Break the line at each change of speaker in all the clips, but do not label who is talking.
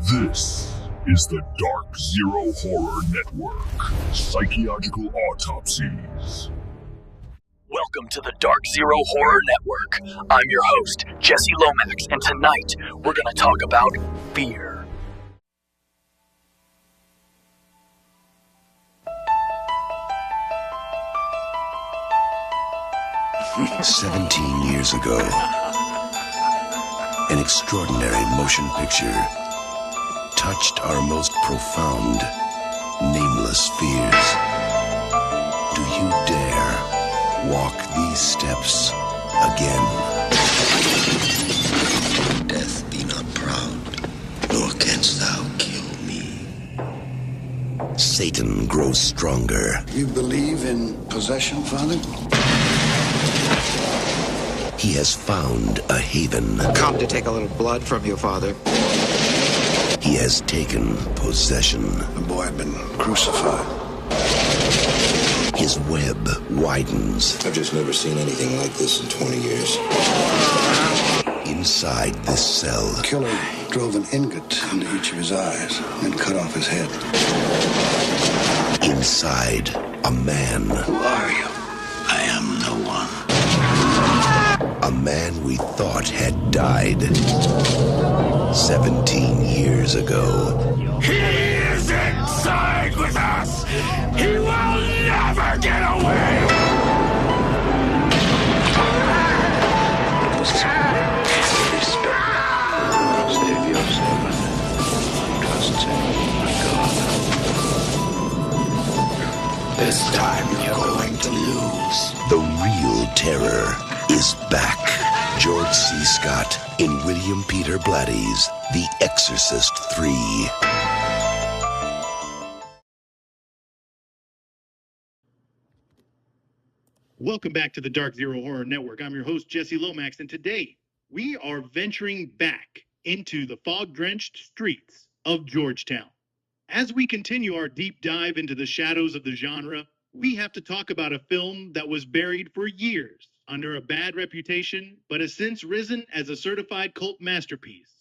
This is the Dark Zero Horror Network. Psychological Autopsies.
Welcome to the Dark Zero Horror Network. I'm your host, Jesse Lomax, and tonight we're going to talk about fear.
"17 years ago, an extraordinary motion picture touched our most profound, nameless fears. Do you dare walk these steps again? Death, be not proud, nor canst thou kill me. Satan grows stronger.
You believe in possession, Father?
He has found a haven.
Come to take a little blood from you, Father.
He has taken possession.
The boy had been crucified.
His web widens.
I've just never seen anything like this in 20 years.
Inside this cell,
The killer drove an ingot into each of his eyes and cut off his head.
inside a man.
Who are you? I am no one.
A man we thought had died 17 years ago.
He is inside with us! He will never get away!
Save yourself and trust in God.
This time you're going to lose.
The real terror is back. George C. Scott in William Peter Blatty's The Exorcist III.
Welcome back to the Dark Zero Horror Network. I'm your host, Jesse Lomax, and today we are venturing back into the fog-drenched streets of Georgetown. As we continue our deep dive into the shadows of the genre, we have to talk about a film that was buried for years under a bad reputation, but has since risen as a certified cult masterpiece.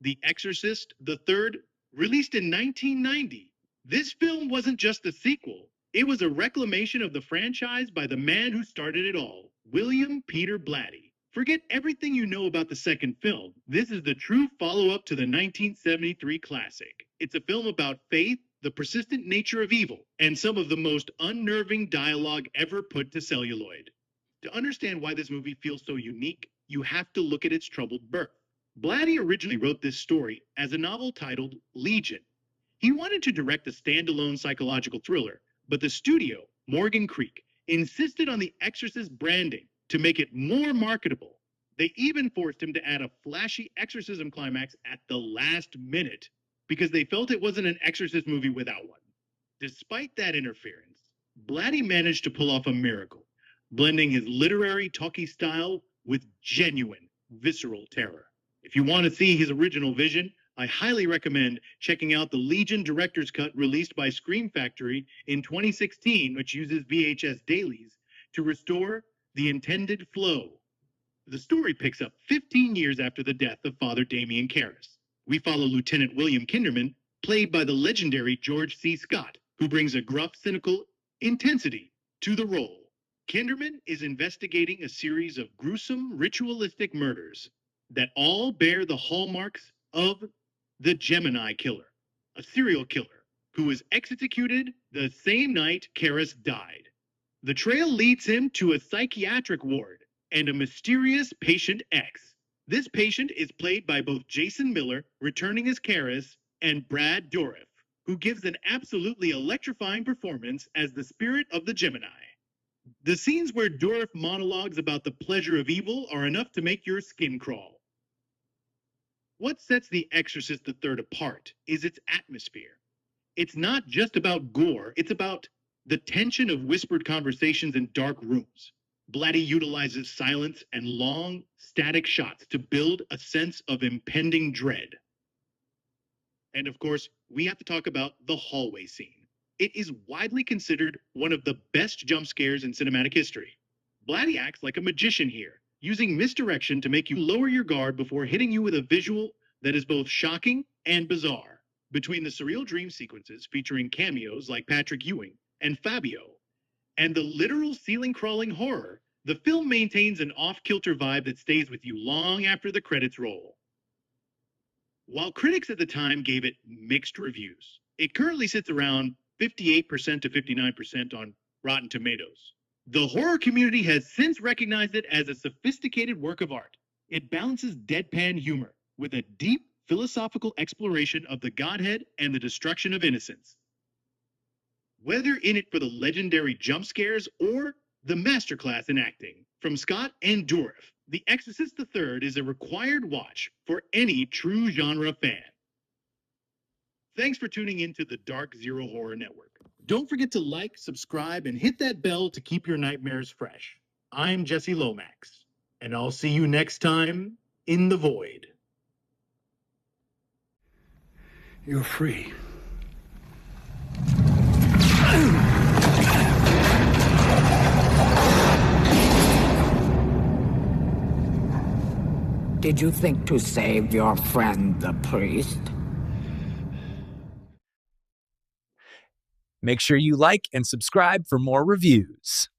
The Exorcist III, released in 1990. This film wasn't just a sequel. It was a reclamation of the franchise by the man who started it all, William Peter Blatty. Forget everything you know about the second film. This is the true follow-up to the 1973 classic. It's a film about faith, the persistent nature of evil, and some of the most unnerving dialogue ever put to celluloid. To understand why this movie feels so unique, you have to look at its troubled birth. Blatty originally wrote this story as a novel titled Legion. He wanted to direct a standalone psychological thriller, but the studio, Morgan Creek, insisted on the Exorcist branding to make it more marketable. They even forced him to add a flashy exorcism climax at the last minute because they felt it wasn't an Exorcist movie without one. Despite that interference, Blatty managed to pull off a miracle, blending his literary talkie style with genuine, visceral terror. If you want to see his original vision, I highly recommend checking out the Legion Director's Cut released by Scream Factory in 2016, which uses VHS dailies to restore the intended flow. The story picks up 15 years after the death of Father Damien Karras. We follow Lieutenant William Kinderman, played by the legendary George C. Scott, who brings a gruff, cynical intensity to the role. Kinderman is investigating a series of gruesome, ritualistic murders that all bear the hallmarks of the Gemini Killer, a serial killer who was executed the same night Karras died. The trail leads him to a psychiatric ward and a mysterious patient X. This patient is played by both Jason Miller, returning as Karras, and Brad Dourif, who gives an absolutely electrifying performance as the spirit of the Gemini. The scenes where Dourif monologues about the pleasure of evil are enough to make your skin crawl. What sets The Exorcist III apart is its atmosphere. It's not just about gore, it's about the tension of whispered conversations in dark rooms. Blatty utilizes silence and long, static shots to build a sense of impending dread. And of course, we have to talk about the hallway scene. It is widely considered one of the best jump scares in cinematic history. Blatty acts like a magician here, using misdirection to make you lower your guard before hitting you with a visual that is both shocking and bizarre. Between the surreal dream sequences featuring cameos like Patrick Ewing and Fabio, and the literal ceiling-crawling horror, the film maintains an off-kilter vibe that stays with you long after the credits roll. While critics at the time gave it mixed reviews, it currently sits around 58% to 59% on Rotten Tomatoes. The horror community has since recognized it as a sophisticated work of art. It balances deadpan humor with a deep philosophical exploration of the Godhead and the destruction of innocence. Whether in it for the legendary jump scares or the masterclass in acting, from Scott and Dourif, The Exorcist III is a required watch for any true genre fan. Thanks for tuning in to the Dark Zero Horror Network. Don't forget to like, subscribe, and hit that bell to keep your nightmares fresh. I'm Jesse Lomax, and I'll see you next time in the void.
You're free.
Did you think to save your friend, the priest?
Make sure you like and subscribe for more reviews.